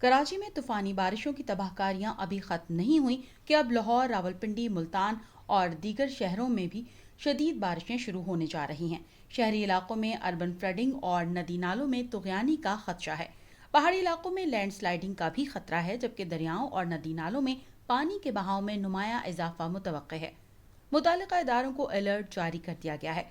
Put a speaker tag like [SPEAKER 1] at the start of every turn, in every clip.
[SPEAKER 1] کراچی میں طوفانی بارشوں کی تباہ کاریاں ابھی ختم نہیں ہوئیں کہ اب لاہور، راولپنڈی، ملتان اور دیگر شہروں میں بھی شدید بارشیں شروع ہونے جا رہی ہیں۔ شہری علاقوں میں اربن فلڈنگ اور ندی نالوں میں طغیانی کا خدشہ ہے۔ پہاڑی علاقوں میں لینڈ سلائیڈنگ کا بھی خطرہ ہے، جبکہ دریاؤں اور ندی نالوں میں پانی کے بہاؤ میں نمایاں اضافہ متوقع ہے۔ متعلقہ اداروں کو الرٹ جاری کر دیا گیا ہے۔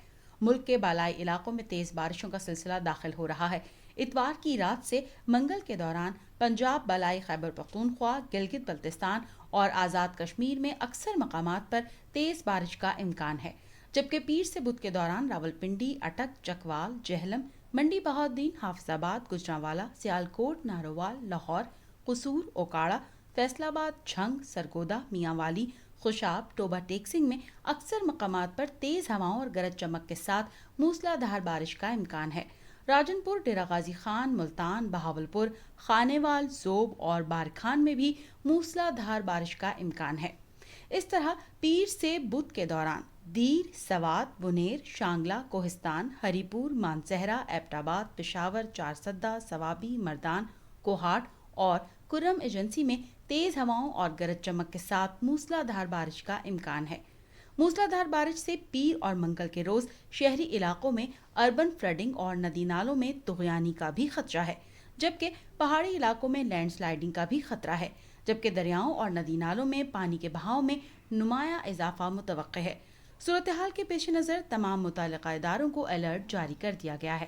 [SPEAKER 1] ملک کے بالائی علاقوں میں تیز بارشوں کا سلسلہ داخل ہو رہا ہے۔ اتوار کی رات سے منگل کے دوران پنجاب، بالائی خیبر پختونخوا، گلگت بلتستان اور آزاد کشمیر میں اکثر مقامات پر تیز بارش کا امکان ہے، جبکہ پیر سے بدھ کے دوران راولپنڈی، اٹک، چکوال، جہلم، منڈی بہاؤالدین، حافظ آباد، گجرانوالہ، سیالکوٹ، ناروال، لاہور، قصور، اوکاڑہ، فیصل آباد، جھنگ، سرگودا، میاں والی، خوشاب، ٹوبہ ٹیکسنگ میں اکثر مقامات پر تیز ہواؤں اور گرج چمک کے ساتھ موسلا دھار بارش کا امکان ہے۔ راجن پور، ڈیرہ غازی خان، ملتان، بہاولپور، خانے وال، زوب اور بارکھان میں بھی موسلا دھار بارش کا امکان ہے۔ اس طرح پیر سے بدھ کے دوران دیر، سوات، بنیر، شانگلہ، کوہستان، ہری پور، مانسہرہ، ایبٹ آباد، پشاور، چارسدہ، سوابی، مردان، کوہاٹ اور کرم ایجنسی میں تیز ہواؤں اور گرج چمک کے ساتھ موسلا دھار بارش کا امکان ہے۔ موسلا دھار بارش سے پیر اور منگل کے روز شہری علاقوں میں اربن فلڈنگ اور ندی نالوں میں طغیانی کا بھی خدشہ ہے، جبکہ پہاڑی علاقوں میں لینڈ سلائیڈنگ کا بھی خطرہ ہے، جبکہ دریاؤں اور ندی نالوں میں پانی کے بہاؤ میں نمایاں اضافہ متوقع ہے۔ صورتحال کے پیش نظر تمام متعلقہ اداروں کو الرٹ جاری کر دیا گیا ہے۔